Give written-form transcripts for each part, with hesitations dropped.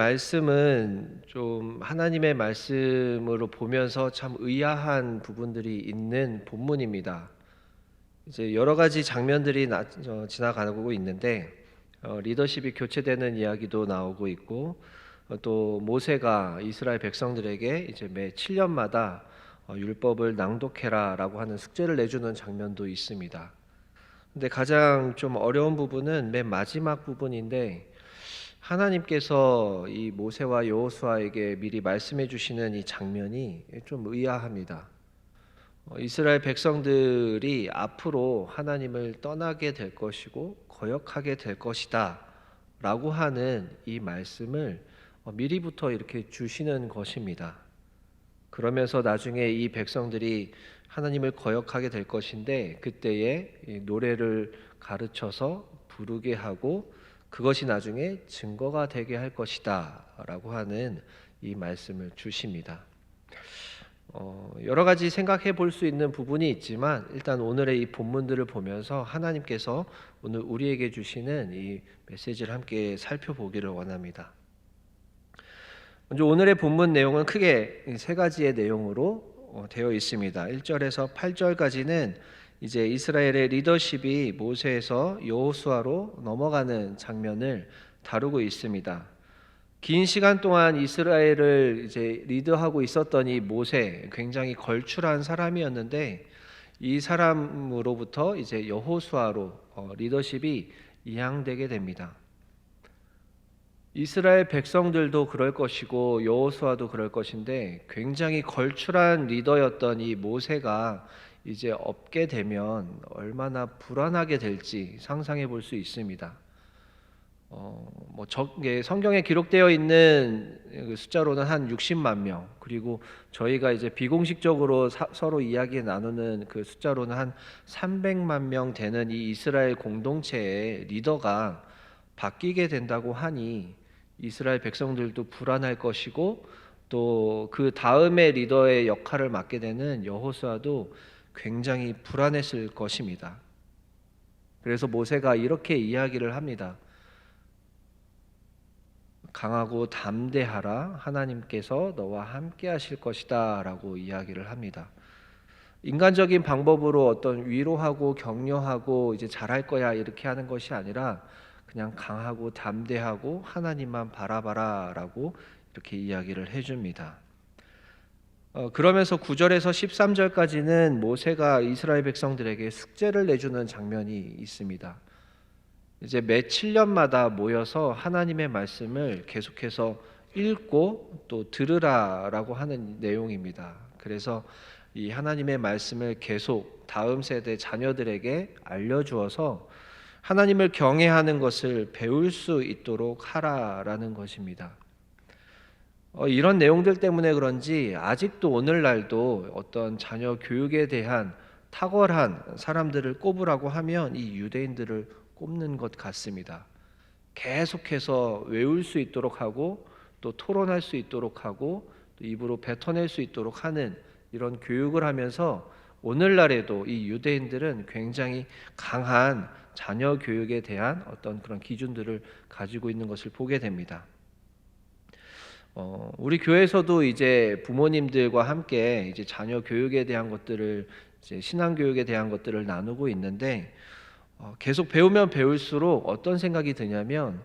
말씀은 좀 하나님의 말씀으로 보면서 참 의아한 부분들이 있는 본문입니다. 이제 여러 가지 장면들이 지나가고 있는데 리더십이 교체되는 이야기도 나오고 있고 또 모세가 이스라엘 백성들에게 이제 매 7년마다 율법을 낭독해라라고 하는 숙제를 내주는 장면도 있습니다. 근데 가장 좀 어려운 부분은 맨 마지막 부분인데 하나님께서 이 모세와 여호수아에게 미리 말씀해 주시는 이 장면이 좀 의아합니다. 이스라엘 백성들이 앞으로 하나님을 떠나게 될 것이고 거역하게 될 것이다 라고 하는 이 말씀을 미리부터 이렇게 주시는 것입니다. 그러면서 나중에 이 백성들이 하나님을 거역하게 될 것인데 그때에 노래를 가르쳐서 부르게 하고 그것이 나중에 증거가 되게 할 것이다 라고 하는 이 말씀을 주십니다. 여러 가지 생각해 볼 수 있는 부분이 있지만 일단 오늘의 이 본문들을 보면서 하나님께서 오늘 우리에게 주시는 이 메시지를 함께 살펴보기를 원합니다. 먼저 오늘의 본문 내용은 크게 세 가지의 내용으로 되어 있습니다. 1절에서 8절까지는 이제 이스라엘의 리더십이 모세에서 여호수아로 넘어가는 장면을 다루고 있습니다. 긴 시간 동안 이스라엘을 이제 리드하고 있었던 이 모세, 굉장히 걸출한 사람이었는데 이 사람으로부터 이제 여호수아로 리더십이 이양되게 됩니다. 이스라엘 백성들도 그럴 것이고 여호수아도 그럴 것인데 굉장히 걸출한 리더였던 이 모세가 이제 없게 되면 얼마나 불안하게 될지 상상해 볼 수 있습니다. 성경에 기록되어 있는 숫자로는 한 60만 명, 그리고 저희가 이제 비공식적으로 서로 이야기 나누는 그 숫자로는 한 300만 명 되는 이 이스라엘 공동체의 리더가 바뀌게 된다고 하니 이스라엘 백성들도 불안할 것이고 또 그 다음에 리더의 역할을 맡게 되는 여호수아도 굉장히 불안했을 것입니다. 그래서 모세가 이렇게 이야기를 합니다. 강하고 담대하라, 하나님께서 너와 함께 하실 것이다 라고 이야기를 합니다. 인간적인 방법으로 어떤 위로하고 격려하고 이제 잘할 거야 이렇게 하는 것이 아니라 그냥 강하고 담대하고 하나님만 바라봐라 라고 이렇게 이야기를 해줍니다. 그러면서 9절에서 13절까지는 모세가 이스라엘 백성들에게 숙제를 내주는 장면이 있습니다. 이제 매 7년마다 모여서 하나님의 말씀을 계속해서 읽고 또 들으라라고 하는 내용입니다. 그래서 이 하나님의 말씀을 계속 다음 세대 자녀들에게 알려주어서 하나님을 경외하는 것을 배울 수 있도록 하라라는 것입니다. 이런 내용들 때문에 그런지 아직도 오늘날도 어떤 자녀 교육에 대한 탁월한 사람들을 꼽으라고 하면 이 유대인들을 꼽는 것 같습니다. 계속해서 외울 수 있도록 하고 또 토론할 수 있도록 하고 또 입으로 뱉어낼 수 있도록 하는 이런 교육을 하면서 오늘날에도 이 유대인들은 굉장히 강한 자녀 교육에 대한 어떤 그런 기준들을 가지고 있는 것을 보게 됩니다. 우리 교회에서도 이제 부모님들과 함께 이제 자녀 교육에 대한 것들을 이제 신앙 교육에 대한 것들을 나누고 있는데 계속 배우면 배울수록 어떤 생각이 드냐면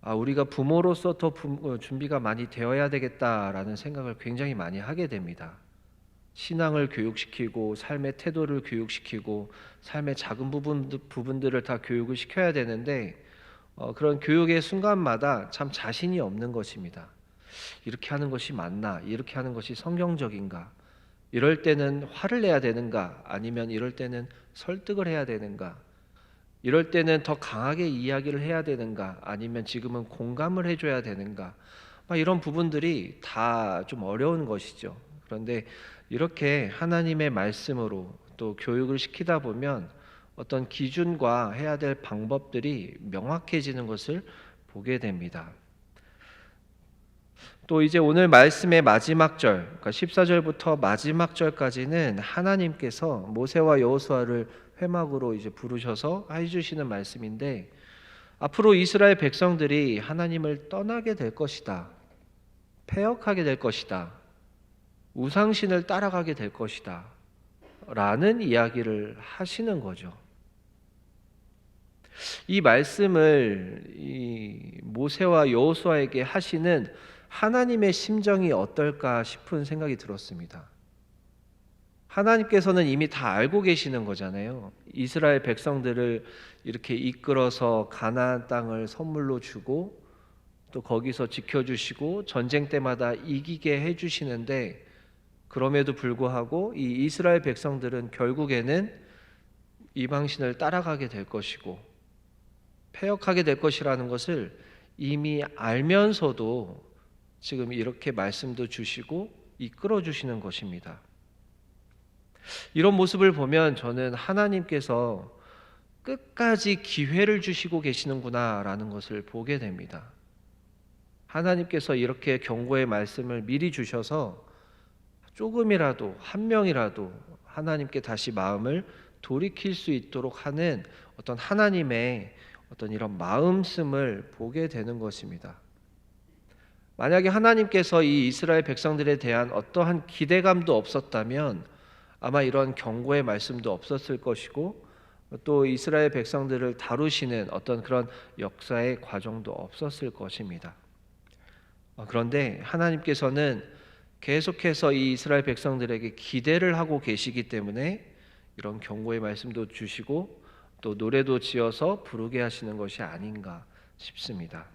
우리가 부모로서 더 준비가 많이 되어야 되겠다라는 생각을 굉장히 많이 하게 됩니다. 신앙을 교육시키고 삶의 태도를 교육시키고 삶의 작은 부분들을 다 교육을 시켜야 되는데 그런 교육의 순간마다 참 자신이 없는 것입니다. 이렇게 하는 것이 맞나? 이렇게 하는 것이 성경적인가? 이럴 때는 화를 내야 되는가? 아니면 이럴 때는 설득을 해야 되는가? 이럴 때는 더 강하게 이야기를 해야 되는가? 아니면 지금은 공감을 해줘야 되는가? 이런 부분들이 다 좀 어려운 것이죠. 그런데 이렇게 하나님의 말씀으로 또 교육을 시키다 보면 어떤 기준과 해야 될 방법들이 명확해지는 것을 보게 됩니다. 또 이제 오늘 말씀의 마지막 절, 그러니까 14절부터 마지막 절까지는 하나님께서 모세와 여호수아를 회막으로 이제 부르셔서 해주시는 말씀인데 앞으로 이스라엘 백성들이 하나님을 떠나게 될 것이다. 패역하게 될 것이다. 우상신을 따라가게 될 것이다. 라는 이야기를 하시는 거죠. 이 말씀을 이 모세와 여호수아에게 하시는 하나님의 심정이 어떨까 싶은 생각이 들었습니다. 하나님께서는 이미 다 알고 계시는 거잖아요. 이스라엘 백성들을 이렇게 이끌어서 가나안 땅을 선물로 주고 또 거기서 지켜주시고 전쟁 때마다 이기게 해주시는데, 그럼에도 불구하고 이 이스라엘 백성들은 결국에는 이방신을 따라가게 될 것이고 패역하게 될 것이라는 것을 이미 알면서도 지금 이렇게 말씀도 주시고 이끌어 주시는 것입니다. 이런 모습을 보면 저는 하나님께서 끝까지 기회를 주시고 계시는구나라는 것을 보게 됩니다. 하나님께서 이렇게 경고의 말씀을 미리 주셔서 조금이라도, 한 명이라도 하나님께 다시 마음을 돌이킬 수 있도록 하는 어떤 하나님의 어떤 이런 마음씀을 보게 되는 것입니다. 만약에 하나님께서 이 이스라엘 백성들에 대한 어떠한 기대감도 없었다면 아마 이런 경고의 말씀도 없었을 것이고, 또 이스라엘 백성들을 다루시는 어떤 그런 역사의 과정도 없었을 것입니다. 그런데 하나님께서는 계속해서 이 이스라엘 백성들에게 기대를 하고 계시기 때문에 이런 경고의 말씀도 주시고 또 노래도 지어서 부르게 하시는 것이 아닌가 싶습니다.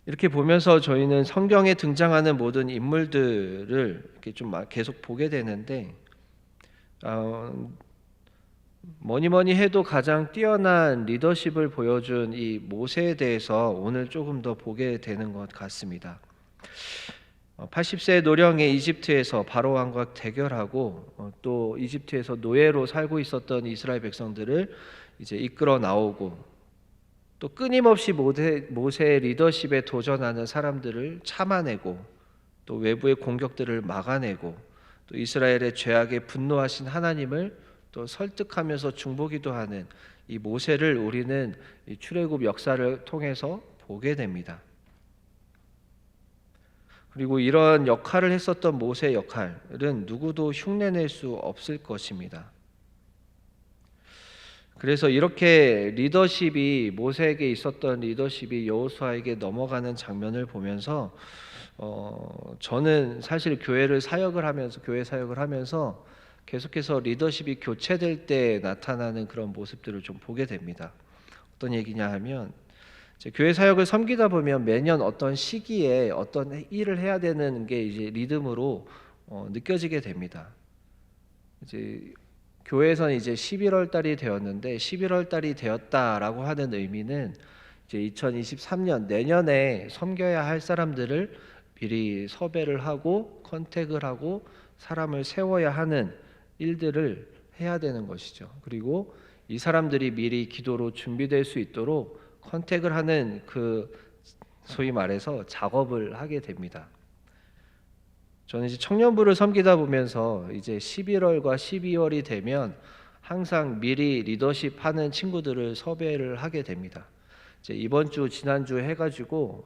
이렇게 보면서 저희는 성경에 등장하는 모든 인물들을 이렇게 좀 계속 보게 되는데, 뭐니 해도 가장 뛰어난 리더십을 보여준 이 모세에 대해서 오늘 조금 더 보게 되는 것 같습니다. 80세 노령의 이집트에서 바로 왕과 대결하고 또 이집트에서 노예로 살고 있었던 이스라엘 백성들을 이제 이끌어 나오고, 또 끊임없이 모세의 리더십에 도전하는 사람들을 참아내고, 또 외부의 공격들을 막아내고, 또 이스라엘의 죄악에 분노하신 하나님을 또 설득하면서 중보기도 하는 이 모세를 우리는 이 출애굽 역사를 통해서 보게 됩니다. 그리고 이런 역할을 했었던 모세의 역할은 누구도 흉내낼 수 없을 것입니다. 그래서 이렇게 모세에게 있었던 리더십이 여호수아에게 넘어가는 장면을 보면서 저는 사실 교회 사역을 하면서 계속해서 리더십이 교체될 때 나타나는 그런 모습들을 좀 보게 됩니다. 어떤 얘기냐 하면, 교회 사역을 섬기다 보면 매년 어떤 시기에 어떤 일을 해야 되는 게 이제 리듬으로 느껴지게 됩니다. 이제 교회에서는 이제 11월 달이 되었는데, 11월 달이 되었다라고 하는 의미는 이제 2023년 내년에 섬겨야 할 사람들을 미리 섭외를 하고 컨택을 하고 사람을 세워야 하는 일들을 해야 되는 것이죠. 그리고 이 사람들이 미리 기도로 준비될 수 있도록 컨택을 하는 그 소위 말해서 작업을 하게 됩니다. 저는 이제 청년부를 섬기다 보면서 이제 11월과 12월이 되면 항상 미리 리더십 하는 친구들을 섭외를 하게 됩니다. 이제 이번 주, 지난주 해가지고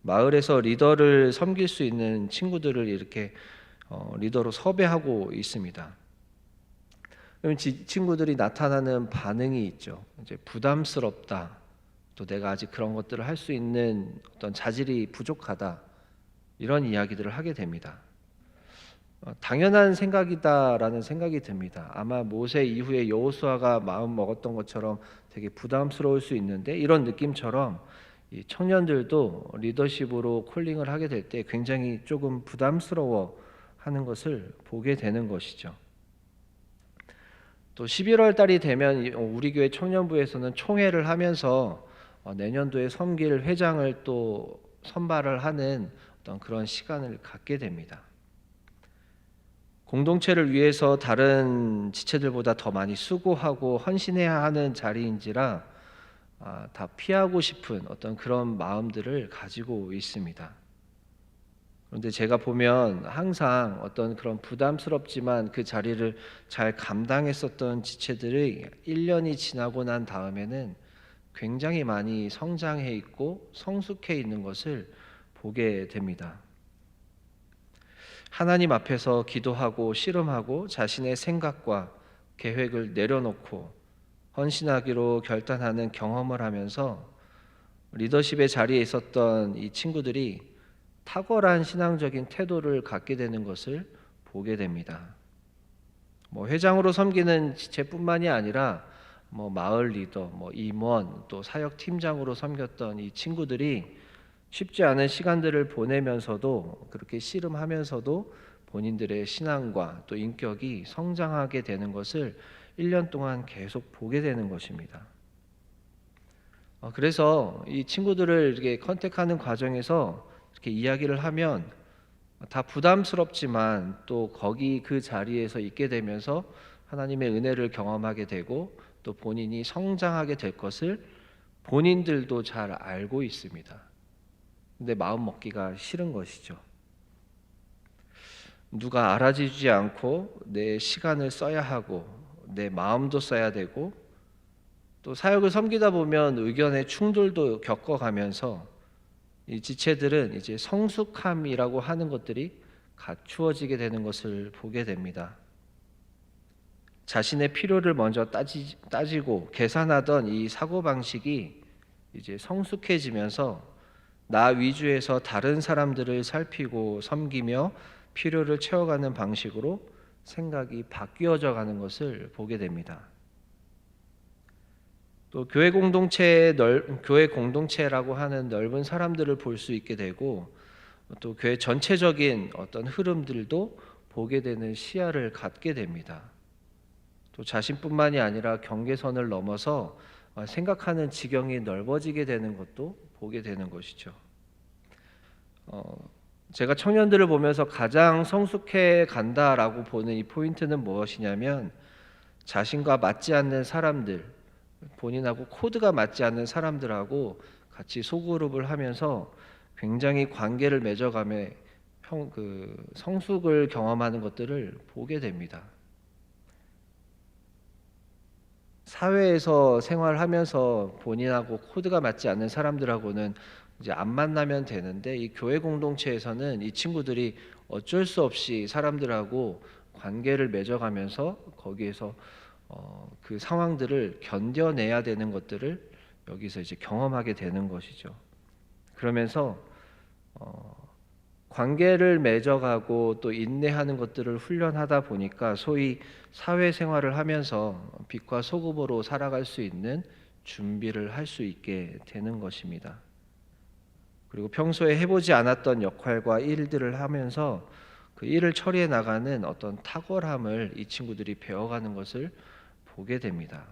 마을에서 리더를 섬길 수 있는 친구들을 이렇게 리더로 섭외하고 있습니다. 그럼 친구들이 나타나는 반응이 있죠. 이제 부담스럽다. 또 내가 아직 그런 것들을 할 수 있는 어떤 자질이 부족하다. 이런 이야기들을 하게 됩니다. 당연한 생각이다라는 생각이 듭니다. 아마 모세 이후에 여호수아가 마음 먹었던 것처럼 되게 부담스러울 수 있는데, 이런 느낌처럼 이 청년들도 리더십으로 콜링을 하게 될 때 굉장히 조금 부담스러워 하는 것을 보게 되는 것이죠. 또 11월 달이 되면 우리 교회 청년부에서는 총회를 하면서 내년도에 섬길 회장을 또 선발을 하는 어떤 그런 시간을 갖게 됩니다. 공동체를 위해서 다른 지체들보다 더 많이 수고하고 헌신해야 하는 자리인지라 다 피하고 싶은 어떤 그런 마음들을 가지고 있습니다. 그런데 제가 보면 항상 어떤 그런 부담스럽지만 그 자리를 잘 감당했었던 지체들이 1년이 지나고 난 다음에는 굉장히 많이 성장해 있고 성숙해 있는 것을 보게 됩니다. 하나님 앞에서 기도하고 씨름하고 자신의 생각과 계획을 내려놓고 헌신하기로 결단하는 경험을 하면서 리더십의 자리에 있었던 이 친구들이 탁월한 신앙적인 태도를 갖게 되는 것을 보게 됩니다. 회장으로 섬기는 지체뿐만이 아니라 마을 리더, 임원, 또 사역 팀장으로 섬겼던 이 친구들이 쉽지 않은 시간들을 보내면서도 그렇게 씨름하면서도 본인들의 신앙과 또 인격이 성장하게 되는 것을 1년 동안 계속 보게 되는 것입니다. 그래서 이 친구들을 이렇게 컨택하는 과정에서 이렇게 이야기를 하면 다 부담스럽지만 또 거기 그 자리에서 있게 되면서 하나님의 은혜를 경험하게 되고 또 본인이 성장하게 될 것을 본인들도 잘 알고 있습니다. 근데 마음 먹기가 싫은 것이죠. 누가 알아주지 않고 내 시간을 써야 하고 내 마음도 써야 되고 또 사역을 섬기다 보면 의견의 충돌도 겪어가면서 이 지체들은 이제 성숙함이라고 하는 것들이 갖추어지게 되는 것을 보게 됩니다. 자신의 필요를 먼저 따지고 계산하던 이 사고방식이 이제 성숙해지면서 나 위주에서 다른 사람들을 살피고 섬기며 필요를 채워가는 방식으로 생각이 바뀌어져 가는 것을 보게 됩니다. 또 교회 공동체라고 하는 넓은 사람들을 볼 수 있게 되고 또 교회 전체적인 어떤 흐름들도 보게 되는 시야를 갖게 됩니다. 또 자신뿐만이 아니라 경계선을 넘어서 생각하는 지경이 넓어지게 되는 것도 보게 되는 것이죠. 제가 청년들을 보면서 가장 성숙해 간다라고 보는 이 포인트는 무엇이냐면 자신과 맞지 않는 사람들, 본인하고 코드가 맞지 않는 사람들하고 같이 소그룹을 하면서 굉장히 관계를 맺어가며 성숙을 경험하는 것들을 보게 됩니다. 사회에서 생활하면서 본인하고 코드가 맞지 않는 사람들하고는 이제 안 만나면 되는데 이 교회 공동체에서는 이 친구들이 어쩔 수 없이 사람들하고 관계를 맺어가면서 거기에서 그 상황들을 견뎌내야 되는 것들을 여기서 이제 경험하게 되는 것이죠. 그러면서 관계를 맺어가고 또 인내하는 것들을 훈련하다 보니까 소위 사회생활을 하면서 빛과 소금으로 살아갈 수 있는 준비를 할 수 있게 되는 것입니다. 그리고 평소에 해보지 않았던 역할과 일들을 하면서 그 일을 처리해 나가는 어떤 탁월함을 이 친구들이 배워가는 것을 보게 됩니다.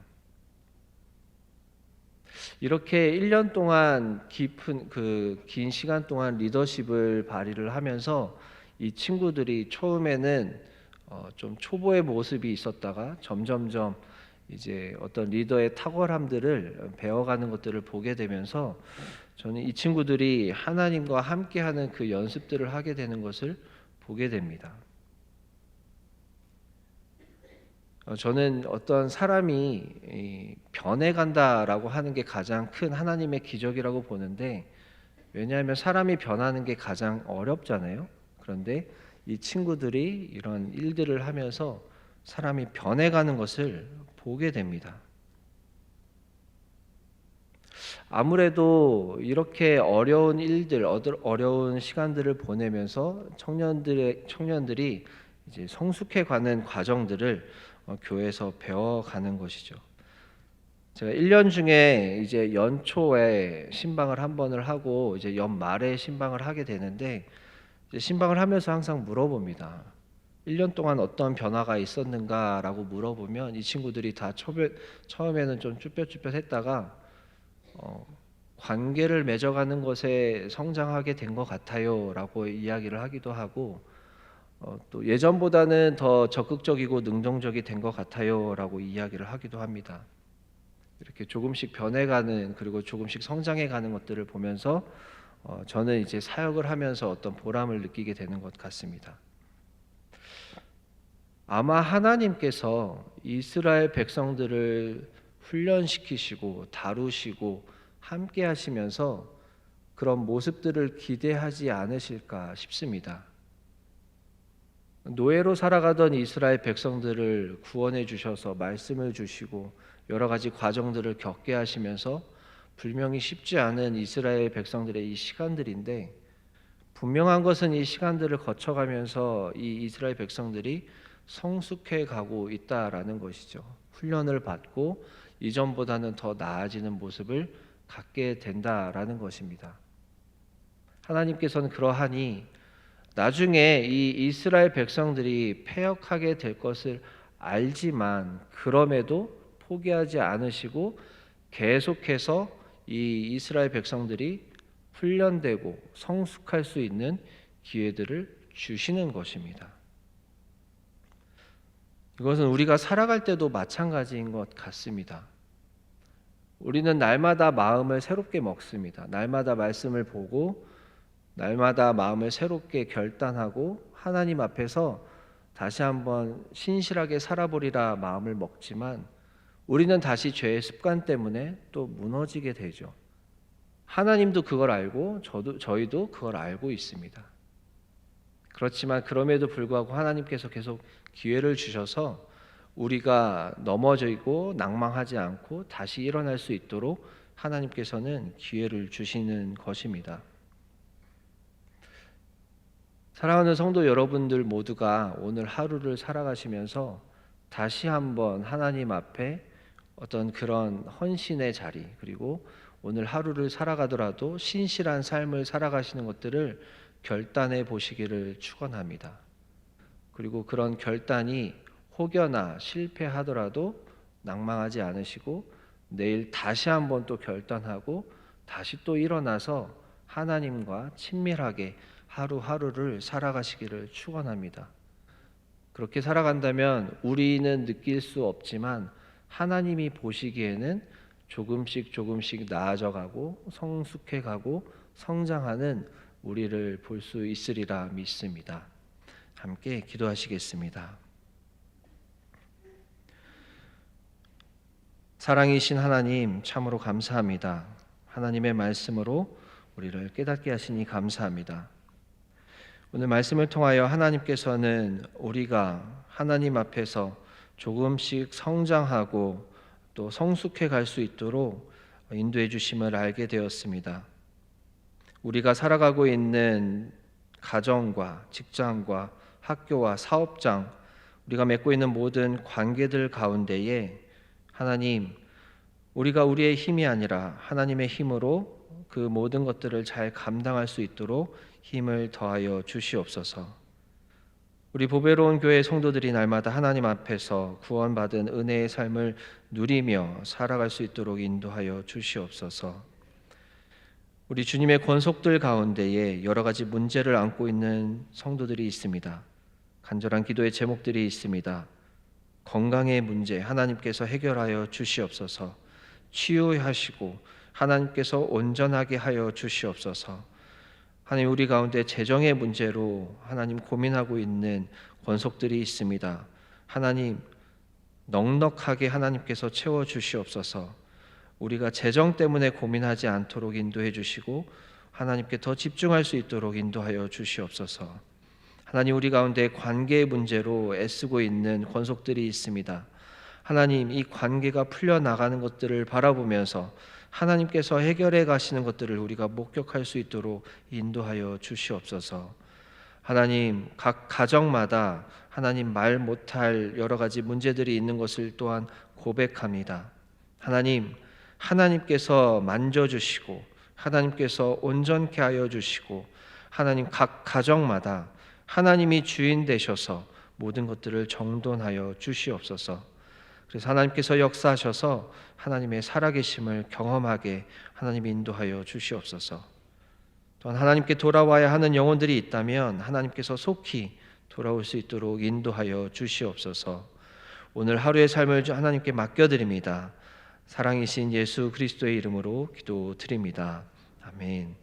이렇게 1년 동안 긴 시간 동안 리더십을 발휘를 하면서 이 친구들이 처음에는 좀 초보의 모습이 있었다가 점점점 이제 어떤 리더의 탁월함들을 배워가는 것들을 보게 되면서 저는 이 친구들이 하나님과 함께하는 그 연습들을 하게 되는 것을 보게 됩니다. 저는 어떤 사람이 변해간다라고 하는 게 가장 큰 하나님의 기적이라고 보는데, 왜냐하면 사람이 변하는 게 가장 어렵잖아요. 그런데 이 친구들이 이런 일들을 하면서 사람이 변해가는 것을 보게 됩니다. 아무래도 이렇게 어려운 일들, 어려운 시간들을 보내면서 청년들이 이제 성숙해가는 과정들을 교회에서 배워가는 것이죠. 제가 1년 중에 이제 연초에 신방을 한 번을 하고 이제 연말에 신방을 하게 되는데 이제 신방을 하면서 항상 물어봅니다. 1년 동안 어떤 변화가 있었는가라고 물어보면 이 친구들이 다 처음에는 좀 쭈뼛쭈뼛했다가 관계를 맺어가는 것에 성장하게 된 것 같아요라고 이야기를 하기도 하고 또 예전보다는 더 적극적이고 능동적이 된 것 같아요라고 이야기를 하기도 합니다. 이렇게 조금씩 변해가는 그리고 조금씩 성장해가는 것들을 보면서 저는 이제 사역을 하면서 어떤 보람을 느끼게 되는 것 같습니다. 아마 하나님께서 이스라엘 백성들을 훈련시키시고 다루시고 함께 하시면서 그런 모습들을 기대하지 않으실까 싶습니다. 노예로 살아가던 이스라엘 백성들을 구원해 주셔서 말씀을 주시고 여러 가지 과정들을 겪게 하시면서 분명히 쉽지 않은 이스라엘 백성들의 이 시간들인데, 분명한 것은 이 시간들을 거쳐가면서 이 이스라엘 백성들이 성숙해 가고 있다라는 것이죠. 훈련을 받고 이전보다는 더 나아지는 모습을 갖게 된다라는 것입니다. 하나님께서는 그러하니 나중에 이 이스라엘 백성들이 패역하게 될 것을 알지만 그럼에도 포기하지 않으시고 계속해서 이 이스라엘 백성들이 훈련되고 성숙할 수 있는 기회들을 주시는 것입니다. 이것은 우리가 살아갈 때도 마찬가지인 것 같습니다. 우리는 날마다 마음을 새롭게 먹습니다. 날마다 말씀을 보고 날마다 마음을 새롭게 결단하고 하나님 앞에서 다시 한번 신실하게 살아보리라 마음을 먹지만 우리는 다시 죄의 습관 때문에 또 무너지게 되죠. 하나님도 그걸 알고 저희도 그걸 알고 있습니다. 그렇지만 그럼에도 불구하고 하나님께서 계속 기회를 주셔서 우리가 넘어지고 낭망하지 않고 다시 일어날 수 있도록 하나님께서는 기회를 주시는 것입니다. 사랑하는 성도 여러분들 모두가 오늘 하루를 살아가시면서 다시 한번 하나님 앞에 어떤 그런 헌신의 자리, 그리고 오늘 하루를 살아가더라도 신실한 삶을 살아가시는 것들을 결단해 보시기를 축원합니다. 그리고 그런 결단이 혹여나 실패하더라도 낭망하지 않으시고 내일 다시 한번 또 결단하고 다시 또 일어나서 하나님과 친밀하게 하루하루를 살아가시기를 축원합니다. 그렇게 살아간다면 우리는 느낄 수 없지만 하나님이 보시기에는 조금씩 나아져가고 성숙해가고 성장하는 우리를 볼 수 있으리라 믿습니다. 함께 기도하시겠습니다. 사랑이신 하나님, 참으로 감사합니다. 하나님의 말씀으로 우리를 깨닫게 하시니 감사합니다. 오늘 말씀을 통하여 하나님께서는 우리가 하나님 앞에서 조금씩 성장하고 또 성숙해 갈 수 있도록 인도해 주심을 알게 되었습니다. 우리가 살아가고 있는 가정과 직장과 학교와 사업장, 우리가 맺고 있는 모든 관계들 가운데에 하나님, 우리가 우리의 힘이 아니라 하나님의 힘으로 그 모든 것들을 잘 감당할 수 있도록 힘을 더하여 주시옵소서. 우리 보배로운 교회 성도들이 날마다 하나님 앞에서 구원받은 은혜의 삶을 누리며 살아갈 수 있도록 인도하여 주시옵소서. 우리 주님의 권속들 가운데에 여러 가지 문제를 안고 있는 성도들이 있습니다. 간절한 기도의 제목들이 있습니다. 건강의 문제 하나님께서 해결하여 주시옵소서. 치유하시고 하나님께서 온전하게 하여 주시옵소서. 하나님, 우리 가운데 재정의 문제로 하나님 고민하고 있는 권속들이 있습니다. 하나님, 넉넉하게 하나님께서 채워 주시옵소서. 우리가 재정 때문에 고민하지 않도록 인도해 주시고 하나님께 더 집중할 수 있도록 인도하여 주시옵소서. 하나님, 우리 가운데 관계의 문제로 애쓰고 있는 권속들이 있습니다. 하나님, 이 관계가 풀려나가는 것들을 바라보면서 하나님께서 해결해 가시는 것들을 우리가 목격할 수 있도록 인도하여 주시옵소서. 하나님, 각 가정마다 하나님 말 못할 여러 가지 문제들이 있는 것을 또한 고백합니다. 하나님, 하나님께서 만져주시고 하나님께서 온전케 하여 주시고 하나님, 각 가정마다 하나님이 주인 되셔서 모든 것들을 정돈하여 주시옵소서. 그래서 하나님께서 역사하셔서 하나님의 살아계심을 경험하게 하나님 인도하여 주시옵소서. 또한 하나님께 돌아와야 하는 영혼들이 있다면 하나님께서 속히 돌아올 수 있도록 인도하여 주시옵소서. 오늘 하루의 삶을 하나님께 맡겨드립니다. 사랑이신 예수 그리스도의 이름으로 기도드립니다. 아멘.